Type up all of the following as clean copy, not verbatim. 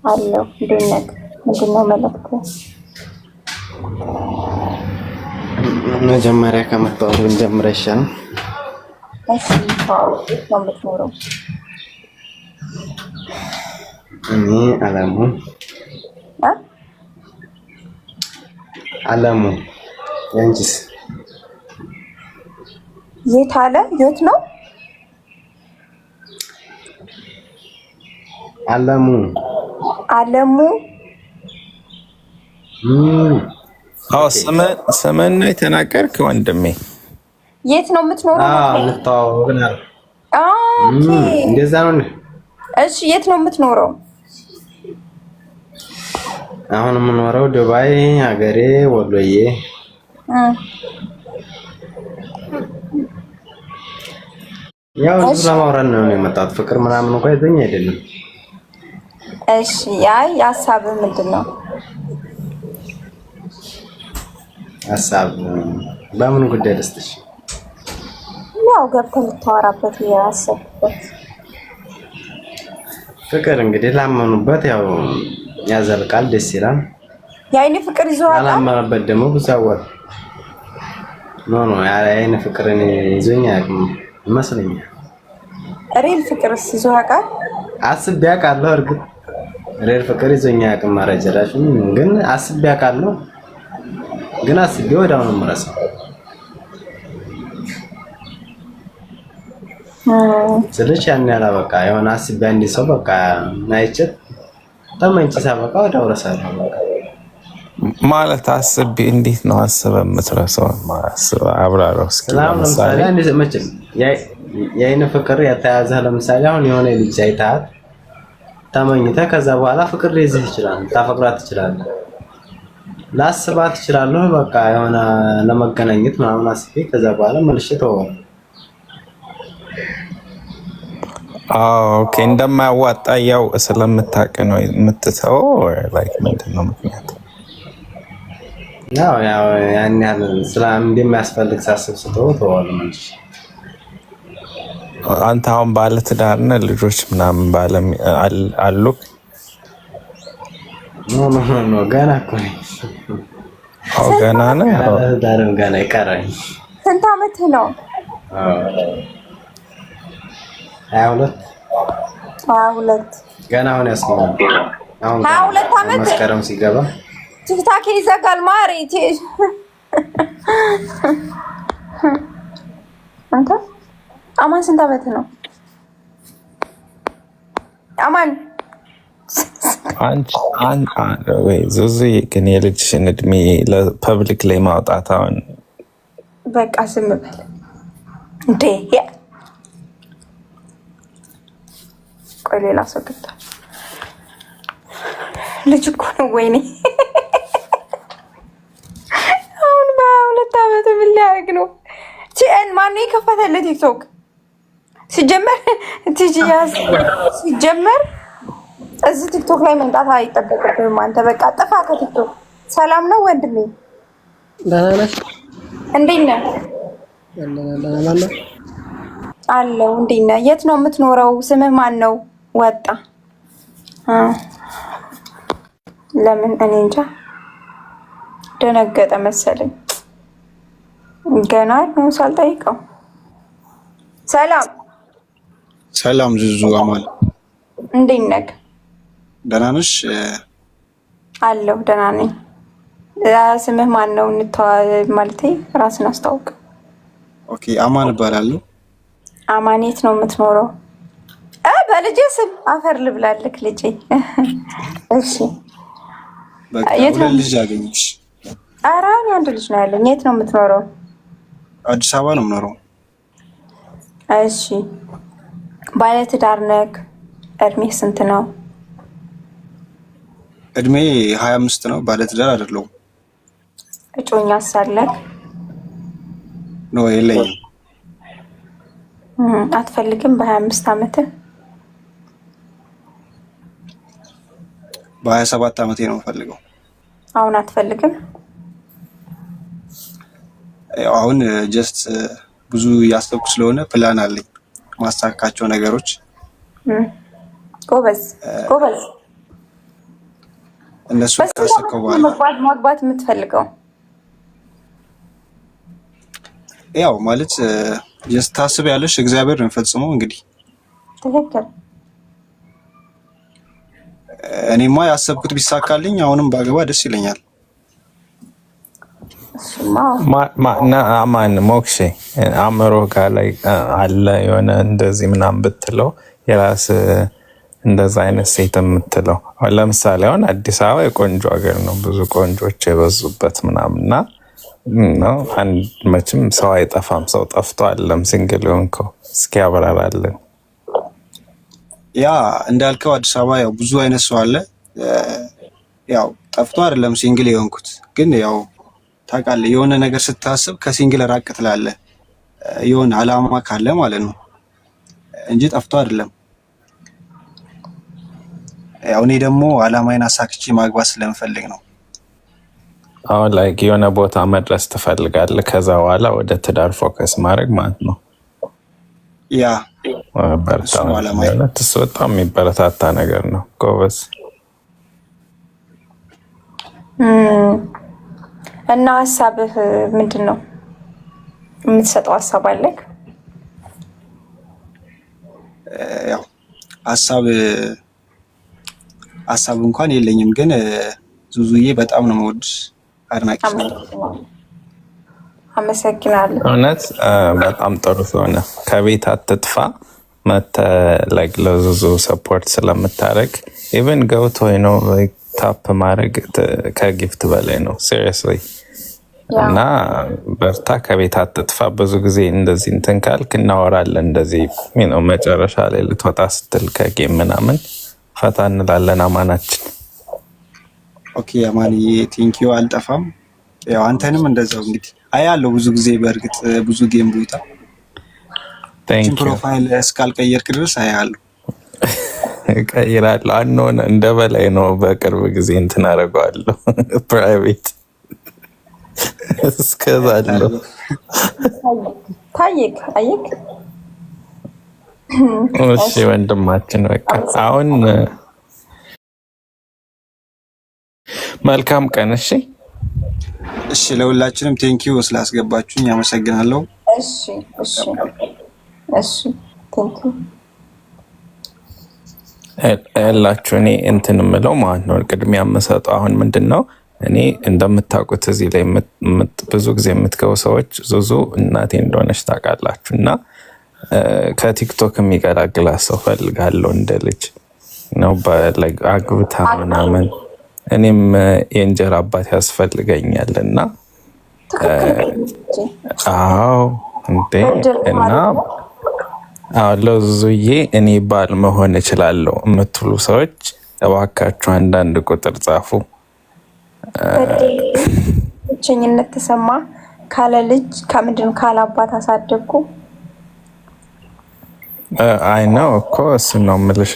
አለው ድነት ምንድነው መልእክቱ? መጀመሪያ ከመጣው ጀምረሻል። እሺ ታው ነው የምትኖረው? እኔ አለሙ አ አለሙ ያንቺስ? የት አለ? የት ነው? አለሙ አለሙ አዎ ስምን ነው የተናገርክ ወንድሜ? የት ነው የምትኖረው? እንተዋወቅና ኦኬ እንደዛ ነው። እሺ የት ነው የምትኖረው? አሁን የምኖረው ዱባይ ሀገሬ ወሎዬ። ያው እዚህ ለማውራት ነው የመጣሁት። ፍቅር ምናምን እንኳን ይዘኝ አይደለም። እሺ ያይ ሀሳብ ምንድነው? ሀሳብ በምን ጉዳይ ደስተሽ? ያው ገብተን ልታወራበት ያሰብኩት ፍቅር እንግዲህ ላመኑበት ያው ያዘልቃል፣ ደስ ይላል። የአይን ፍቅር ይዞሃል? ያላመኑበት ደግሞ ብዛወር ኖ የአይን ፍቅርን ይዞኝ አያውቅም ይመስለኛል። ሪል ፍቅርስ ይዞሃል? አስቤ አውቃለሁ። እርግጥ ሪል ፍቅር ይዞኝ አያውቅም። ማረጀራሽ ግን አስቤ አውቃለሁ። ግን አስቤ ወዲያው ነው የምረሳው። ስለዚህ ያን ያላ በቃ የሆነ አስቤ አንድ ሰው በቃ ናይጭት ተመንጭ ሳበቃ ወዲያው እረሳለሁ። ማለት አስቤ እንዴት ነው አስበህ የምትረሳው? አብራራው እስኪ። ለምሳሌ አንድ መቼም የአይን ፍቅር የተያዘህ ለምሳሌ አሁን የሆነ ልጅ አይተሃት ተመኝተህ ከዛ በኋላ ፍቅር ሊይዝህ ይችላል። ታፈቅራት ትችላለህ፣ ላስባት ትችላለህ። በቃ የሆነ ለመገናኘት ምናምን አስቤ ከዛ በኋላ መልሼ ተወዋለሁ። ኦኬ እንደማያዋጣ ያው ስለምታውቅ ነው የምትተወው? ላይክ ምንድን ነው ምክንያቱ? ያው ያን ያህል እንደሚያስፈልግ ሳስብ ተወዋለሁ መልሼ። አንተ አሁን ባለ ትዳር ነህ? ልጆች ምናምን አሉ? ኖ ገና እኮ ነኝ። አዎ ገና ነህ? ትዳርም ገና ይቀራል። ስንት ዓመት ነው? 22 ገና አሁን ያስቆማል። አሁን 22 ዓመት መስከረም ሲገባ ቲክታክ ይዘጋል። ማሪ አንተ አማን ስንት ዓመት ነው? አማን ወይ ዙዙ ግን የልጅሽን እድሜ ለፐብሊክ ላይ ማውጣት አሁን በቃ ዝም በል እንዴ! ቆይ ሌላ ሰው ገብቷል። ልጅ እኮ ነው። ወይኔ አሁን በ22 ዓመቱ ምን ሊያደርግ ነው? ማነው የከፈተልህ ቲክቶክ? ሲጀመር እዚህ ቲክቶክ ላይ መምጣት አይጠበቅብህም አንተ። በቃ ጥፋ ከቲክቶክ። ሰላም ነው ወንድሜ? ደህና ነሽ? እንዴት ነህ? አለው። እንዴት ነህ? የት ነው የምትኖረው? ስምህ ማን ነው? ወጣ ለምን? እኔ እንጃ ደነገጠ መሰለኝ። ገና ነው ሳልጠይቀው። ሰላም ዙዙ አማን፣ እንዴት ነህ? ደህና ነሽ? አለሁ ደህና ነኝ። ስምህ ማን ነው? ማለቴ ራስን አስታውቅ። ኦኬ አማን እባላለሁ። አማን የት ነው የምትኖረው? በልጄ ስም አፈር ልብላልክ ልጄ። እሺ በቃ ሁለት ልጅ አገኘሽ? ኧረ እኔ አንድ ልጅ ነው ያለኝ። የት ነው የምትኖረው? አዲስ አበባ ነው የምኖረው። እሺ ባለ ትዳር ነህ? እድሜህ ስንት ነው? እድሜ 25 ነው። ባለ ትዳር አይደለሁም። እጮኛ ሳለህ? ኖ የለኝም። አትፈልግም? በ25 ዓመትህ? በ27 ዓመቴ ነው የምፈልገው። አሁን አትፈልግም? አሁን ጀስት ብዙ እያሰብኩ ስለሆነ ፕላን አለኝ ማሳካቸው ነገሮች። ጎበዝ ጎበዝ። እነሱ ካሰከው በኋላ ማግባት የምትፈልገው ያው ማለት ታስብ ያለሽ እግዚአብሔር እንፈጽመው እንግዲህ ትክክል። እኔማ ያሰብኩት ቢሳካልኝ አሁንም ባገባ ደስ ይለኛል። ማን ሞክሼ አእምሮ ጋር ላይ አለ የሆነ እንደዚህ ምናምን ብትለው የራስ እንደዛ አይነት ሴት የምትለው ለምሳሌ አሁን አዲስ አበባ የቆንጆ ሀገር ነው፣ ብዙ ቆንጆች የበዙበት ምናምንና ነው። አንድ መቼም ሰው አይጠፋም። ሰው ጠፍቶ አለም ሲንግል ሆንከው እስኪ ያብራራለን። ያ እንዳልከው አዲስ አበባ ያው ብዙ አይነት ሰው አለ። ያው ጠፍቶ አይደለም ሲንግል የሆንኩት፣ ግን ያው ታውቃለህ የሆነ ነገር ስታስብ ከሲንግል ራቅ ትላለህ፣ የሆነ አላማ ካለ ማለት ነው እንጂ ጠፍቶ አይደለም። ያው እኔ ደግሞ አላማዬን አሳክቼ ማግባት ስለምፈልግ ነው። አሁን ላይ የሆነ ቦታ መድረስ ትፈልጋለህ፣ ከዛ በኋላ ወደ ትዳር ፎከስ ማድረግ ማለት ነው። ያ በርታ፣ በጣም የሚበረታታ ነገር ነው። ጎበዝ። እና ሀሳብህ ምንድን ነው? የምትሰጠው ሀሳብ አለክ? ያው ሀሳብ እንኳን የለኝም፣ ግን ዙዙዬ በጣም ነው የምወድሽ፣ አድናቂ። አመሰግናለሁ። እውነት በጣም ጥሩ ስለሆነ ከቤት አትጥፋ መተህ ለዙዙ ሰፖርት ስለምታደርግ ኢቨን ገብቶ ነው ታፕ ማድረግ ከጊፍት በላይ ነው። ሲሪየስሊ። እና በርታ፣ ከቤት አትጥፋ። ብዙ ጊዜ እንደዚህ እንትን ካልክ እናወራለን። እንደዚህ መጨረሻ ላይ ልትወጣ ስትል ከጌም ምናምን ፈታ እንላለን። አማናችን። ኦኬ አማንዬ፣ ቴንኪዩ። አልጠፋም። ያው አንተንም እንደዛው እንግዲህ አያለው ብዙ ጊዜ። በእርግጥ ብዙ ጌም ቦታ ፕሮፋይል እስካልቀየርክ ድረስ አያለው። ቀይራለሁ። አንሆነ እንደ በላይ ነው። በቅርብ ጊዜ እንትን አደርገዋለሁ ፕራይቬት እስከዛለሁ። ታየክ አየክ። እሺ ወንድማችን፣ በቃ አሁን መልካም ቀን። እሺ እሺ፣ ለሁላችንም ቴንኪዩ ስላስገባችሁኝ አመሰግናለሁ። እሺ እሺ እሺ፣ ቴንኪዩ ያላችሁ። እኔ እንትን የምለው ማለት ነው ቅድሚያ የምሰጠው አሁን ምንድን ነው፣ እኔ እንደምታውቁት እዚህ ላይ ብዙ ጊዜ የምትገቡ ሰዎች ዙዙ እናቴ እንደሆነች ታውቃላችሁ። እና ከቲክቶክ የሚገላግላት ሰው ፈልጋለሁ እንደ ልጅ ነው አግብታ ምናምን። እኔም የእንጀራ አባት ያስፈልገኛል። እና አዎ እንዴ እና ለዙዙዬ እኔ ባል መሆን እችላለሁ የምትሉ ሰዎች እባካችሁ አንዳንድ ቁጥር ጻፉ። ብቸኝነት ተሰማ ካለ ልጅ ከምንድን ካለ አባት አሳደግኩ። አይ ነው እኮ እሱ ነው የምልሽ።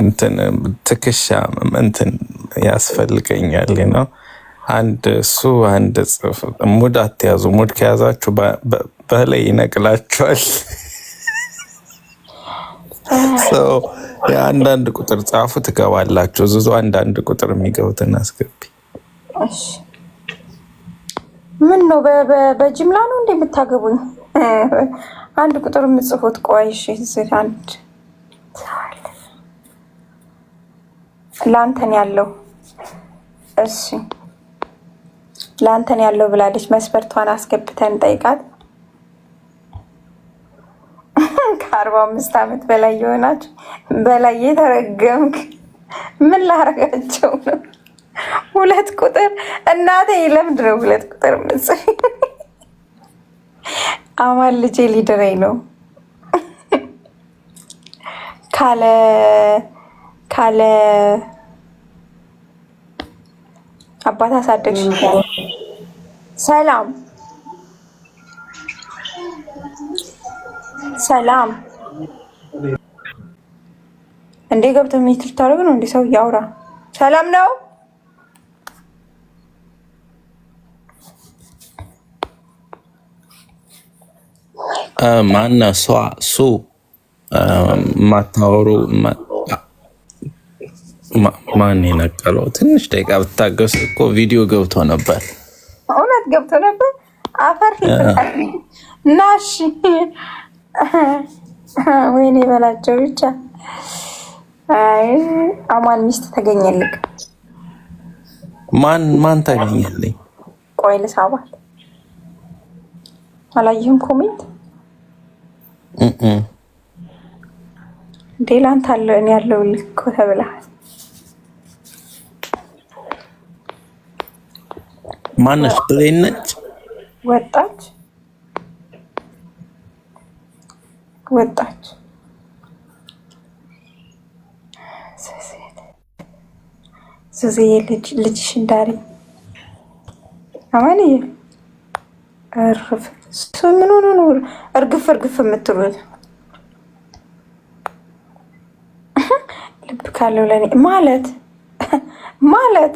እንትን ትከሻ እንትን ያስፈልገኛል ነው። አንድ እሱ አንድ ጽፍ። ሙድ አትያዙ። ሙድ ከያዛችሁ በላይ ይነቅላችኋል። የአንዳንድ ቁጥር ጻፉ ትገባላችሁ። ዙዙ አንዳንድ ቁጥር የሚገቡትን አስገቢ። ምን ነው በጅምላ ነው እንደ የምታገቡኝ? አንድ ቁጥር የምጽፉት? ቆይ እሺ፣ አንድ ላንተን ያለው እሺ፣ ላንተን ያለው ብላለች። መስፈርቷን አስገብተን ጠይቃት። ከ45 ዓመት በላይ የሆናችሁ በላይ የተረገምክ ምን ላረጋቸው ነው? 2 ቁጥር እናቴ ለምንድን ነው 2 ቁጥር ምጽፍ? አማን ልጄ ሊድረኝ ነው ካለ አባት አሳደግሽ። ሰላም ሰላም፣ እንዴ ገብተህ ሚትር ታደርግ ነው እንዴ? ሰው እያወራ ሰላም ነው። ማነው ሱ ማታወሩ ማን የነቀለው? ትንሽ ደቂቃ ብታገስ እኮ ቪዲዮ ገብቶ ነበር። እውነት ገብቶ ነበር። አፈር ናሽ ወይኔ በላቸው ብቻ። አይ አማን ሚስት ተገኘልክ። ማን ተገኘልኝ? ቆይ ልሳባት። አላየህም ኮሜንት ዴላንት አለ እኔ ያለው ልክ ተብለሃል። ማነሽ? ብሌን ነች። ወጣች ሱዚ ልጅሽ እንዳሪ አማንዬ እርፍ ምን ሆኖ ነው እርግፍ የምትሉት? ልብ ካለው ለኔ ማለት